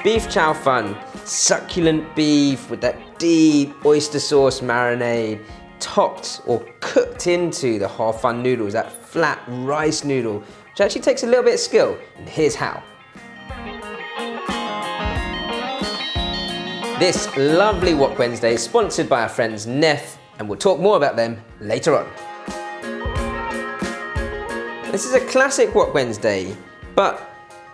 Beef chow fun, succulent beef with that deep oyster sauce marinade, topped or cooked into the hor fun noodles, that flat rice noodle, which actually takes a little bit of skill, and here's how. This lovely Wok Wednesday is sponsored by our friends Neff, and we'll talk more about them later on. This is a classic Wok Wednesday, but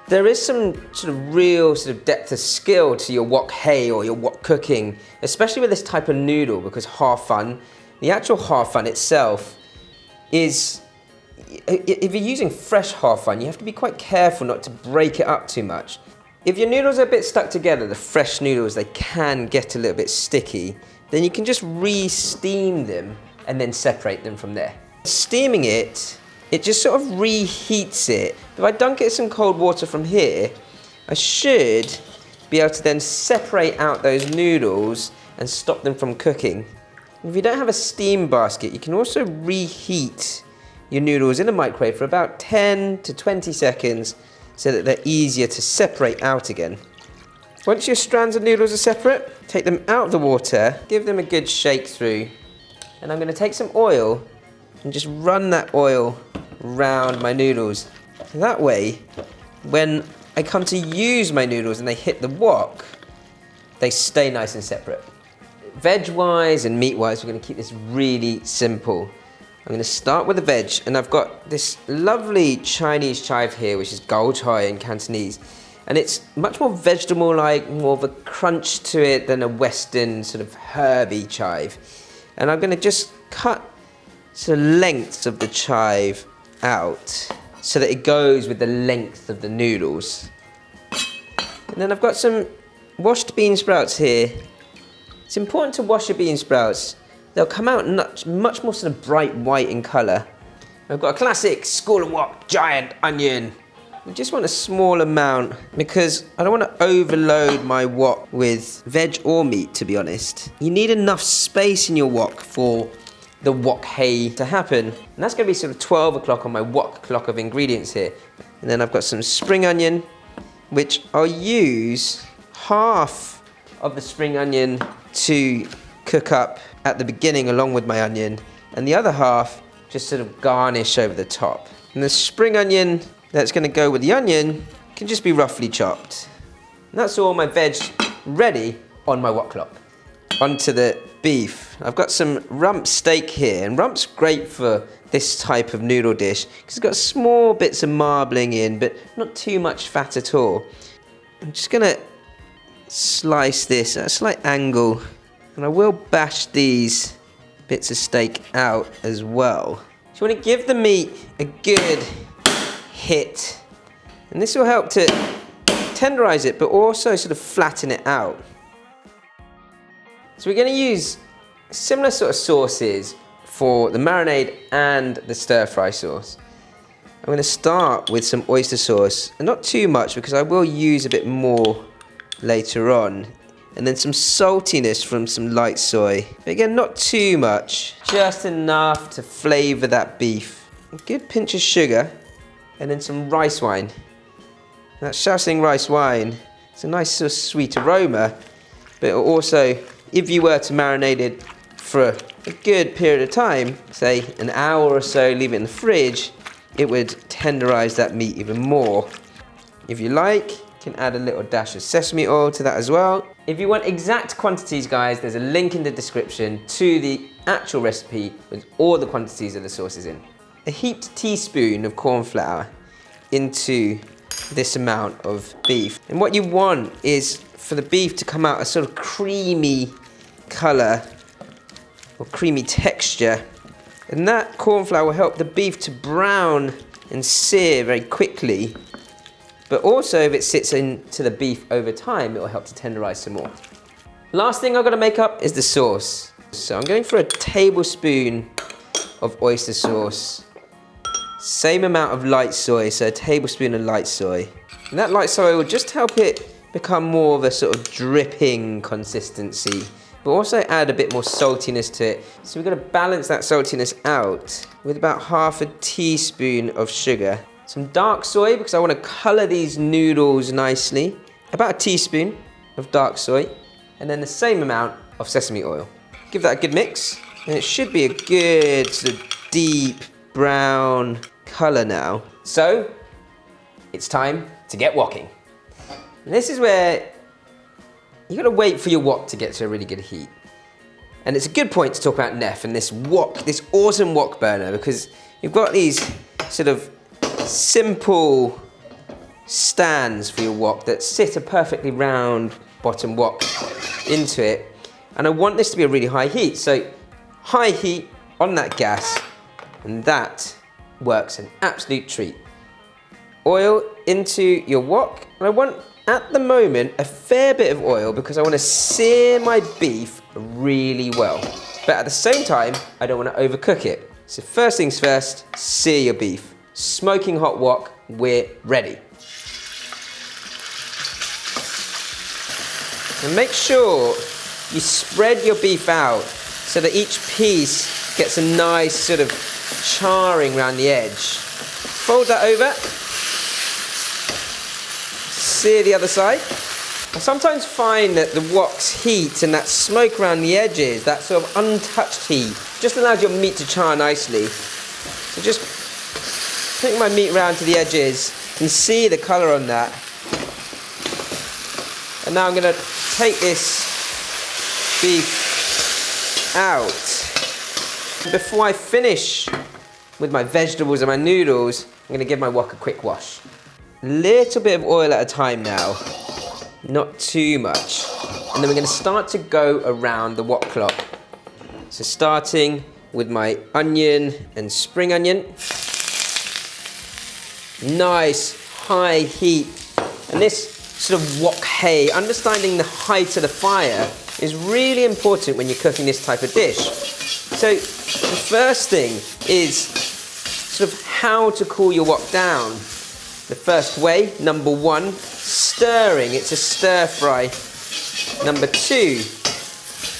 there is some sort of real depth of skill to your wok hei or your wok cooking, especially with this type of noodle, because hor fun, the actual hor fun itself is, if you're using fresh hor fun, you have to be quite careful not to break it up too much. If your noodles are a bit stuck together, the fresh noodles, they can get a little bit sticky, then you can just re-steam them and then separate them from there. Steaming it just sort of reheats it. If I dunk it in some cold water from here, I should be able to then separate out those noodles and stop them from cooking. If you don't have a steam basket, you can also reheat your noodles in a microwave for about 10 to 20 seconds so that they're easier to separate out again. Once your strands of noodles are separate, take them out of the water, give them a good shake through, and I'm going to take some oil and just run that oil around my noodles. That way, when I come to use my noodles and they hit the wok, they stay nice and separate. Veg-wise and meat-wise, we're going to keep this really simple. I'm going to start with the veg, and I've got this lovely Chinese chive here, which is gao choy in Cantonese. And it's much more vegetable-like, more of a crunch to it than a Western sort of herby chive. And I'm going to just cut lengths of the chive out so that it goes with the length of the noodles. And then I've got some washed bean sprouts here. It's important to wash your bean sprouts. They'll come out much more sort of bright white in colour. I've got a classic School of Wok giant onion. I just want a small amount because I don't want to overload my wok with veg or meat, to be honest. You need enough space in your wok for the wok hei to happen. And that's going to be sort of 12 o'clock on my wok clock of ingredients here. And then I've got some spring onion, which I'll use half of the spring onion to cook up at the beginning along with my onion, and the other half just sort of garnish over the top. And the spring onion that's going to go with the onion can just be roughly chopped. And that's all my veg ready on my wok clock. Onto the beef. I've got some rump steak here, and rump's great for this type of noodle dish because it's got small bits of marbling in, but not too much fat at all. I'm just going to slice this at a slight angle, and I will bash these bits of steak out as well. So you want to give the meat a good hit, and this will help to tenderize it, but also sort of flatten it out. So we're going to use similar sort of sauces for the marinade and the stir-fry sauce. I'm going to start with some oyster sauce, and not too much because I will use a bit more later on. And then some saltiness from some light soy. But again, not too much, just enough to flavour that beef. A good pinch of sugar, and then some rice wine. And that Searing rice wine, it's a nice sort of sweet aroma, but it'll also, if you were to marinate it for a good period of time, say an hour or so, leave it in the fridge, it would tenderise that meat even more. If you like, you can add a little dash of sesame oil to that as well. If you want exact quantities, guys, there's a link in the description to the actual recipe with all the quantities of the sauces in. A heaped teaspoon of corn flour into this amount of beef. And what you want is for the beef to come out a sort of creamy colour or creamy texture. And that corn flour will help the beef to brown and sear very quickly. But also, if it sits into the beef over time, it will help to tenderize some more. Last thing I've got to make up is the sauce. So I'm going for a tablespoon of oyster sauce. Same amount of light soy, so a tablespoon of light soy. And that light soy will just help it become more of a sort of dripping consistency, but also add a bit more saltiness to it. So we're going to balance that saltiness out with about half a teaspoon of sugar. Some dark soy because I want to colour these noodles nicely. about a teaspoon of dark soy, and then the same amount of sesame oil. Give that a good mix, and it should be a good sort of deep brown color now. So, it's time to get wokking. And this is where you gotta wait for your wok to get to a really good heat. And it's a good point to talk about Neff and this wok, this awesome wok burner, because you've got these sort of simple stands for your wok that sit a perfectly round bottom wok into it. And I want this to be a really high heat. So high heat on that gas, and that works an absolute treat. Oil into your wok, and I want at the moment a fair bit of oil because I want to sear my beef really well. But at the same time, I don't want to overcook it. So first things first, sear your beef. Smoking hot wok, we're ready. And make sure you spread your beef out so that each piece gets a nice sort of charring around the edge. Fold that over. Sear the other side. I sometimes find that the wok's heat and that smoke around the edges, that sort of untouched heat, just allows your meat to char nicely. So just putting my meat around to the edges, you can see the colour on that. And now I'm going to take this beef out. Before I finish with my vegetables and my noodles, I'm going to give my wok a quick wash. Little bit of oil at a time now, not too much. And then we're going to start to go around the wok clock. So starting with my onion and spring onion. Nice high heat. And this sort of wok hay, understanding the height of the fire is really important when you're cooking this type of dish. So the first thing is sort of how to cool your wok down. The first way, number one, stirring. It's a stir fry. Number two,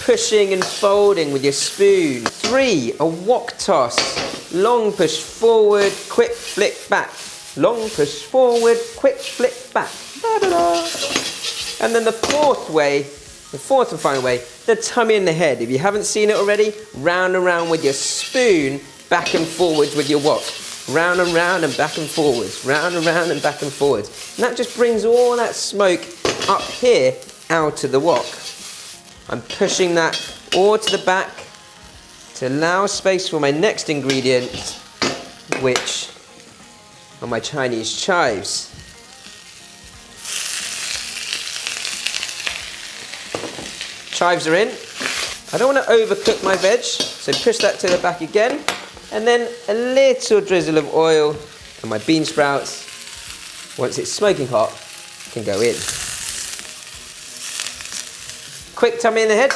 pushing and folding with your spoon. 3, a wok toss. Long push forward, quick flick back. Long push forward, quick flick back. Da-da-da. And then the fourth way, the fourth and final way, the tummy in the head. If you haven't seen it already, round and round with your spoon, back and forwards with your wok. Round and round and back and forwards. Round and round and back and forwards. And that just brings all that smoke up here out of the wok. I'm pushing that all to the back to allow space for my next ingredient, which are my Chinese chives. Chives are in. I don't want to overcook my veg, so push that to the back again. And then a little drizzle of oil, and my bean sprouts, once it's smoking hot, can go in. Quick tummy in the head.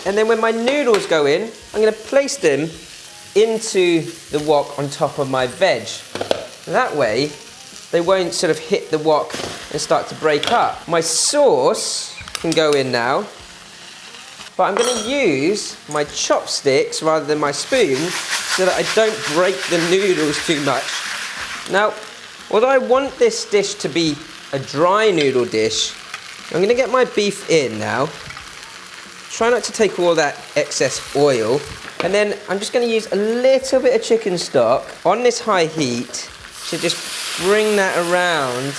And then when my noodles go in, I'm going to place them into the wok on top of my veg. That way, they won't sort of hit the wok and start to break up. My sauce can go in now. But I'm going to use my chopsticks rather than my spoon so that I don't break the noodles too much. Now, although I want this dish to be a dry noodle dish, I'm going to get my beef in now. Try not to take all that excess oil. And then I'm just going to use a little bit of chicken stock on this high heat to just bring that around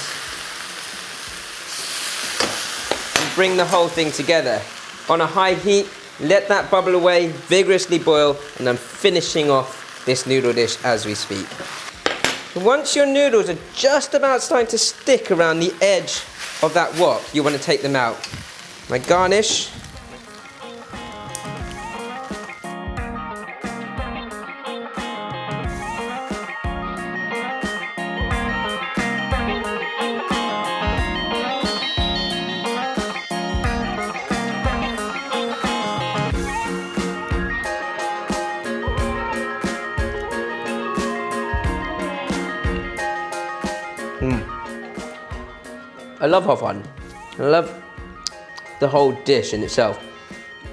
and bring the whole thing together. On a high heat, let that bubble away, vigorously boil, and I'm finishing off this noodle dish as we speak. Once your noodles are just about starting to stick around the edge of that wok, you want to take them out. My garnish. I love hot fun. I love the whole dish in itself.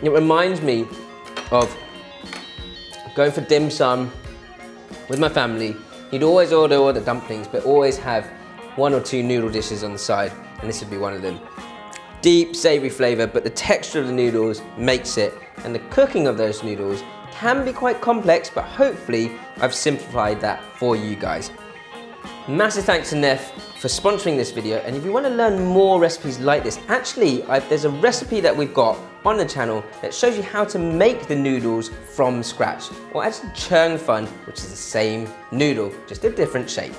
It reminds me of going for dim sum with my family. You'd always order all the dumplings, but always have one or two noodle dishes on the side, and this would be one of them. Deep, savory flavor, but the texture of the noodles makes it, and the cooking of those noodles can be quite complex, but hopefully I've simplified that for you guys. Massive thanks to Neff for sponsoring this video, and if you want to learn more recipes like this, actually there's a recipe that we've got on the channel that shows you how to make the noodles from scratch, or actually churn fun, which is the same noodle, just a different shape.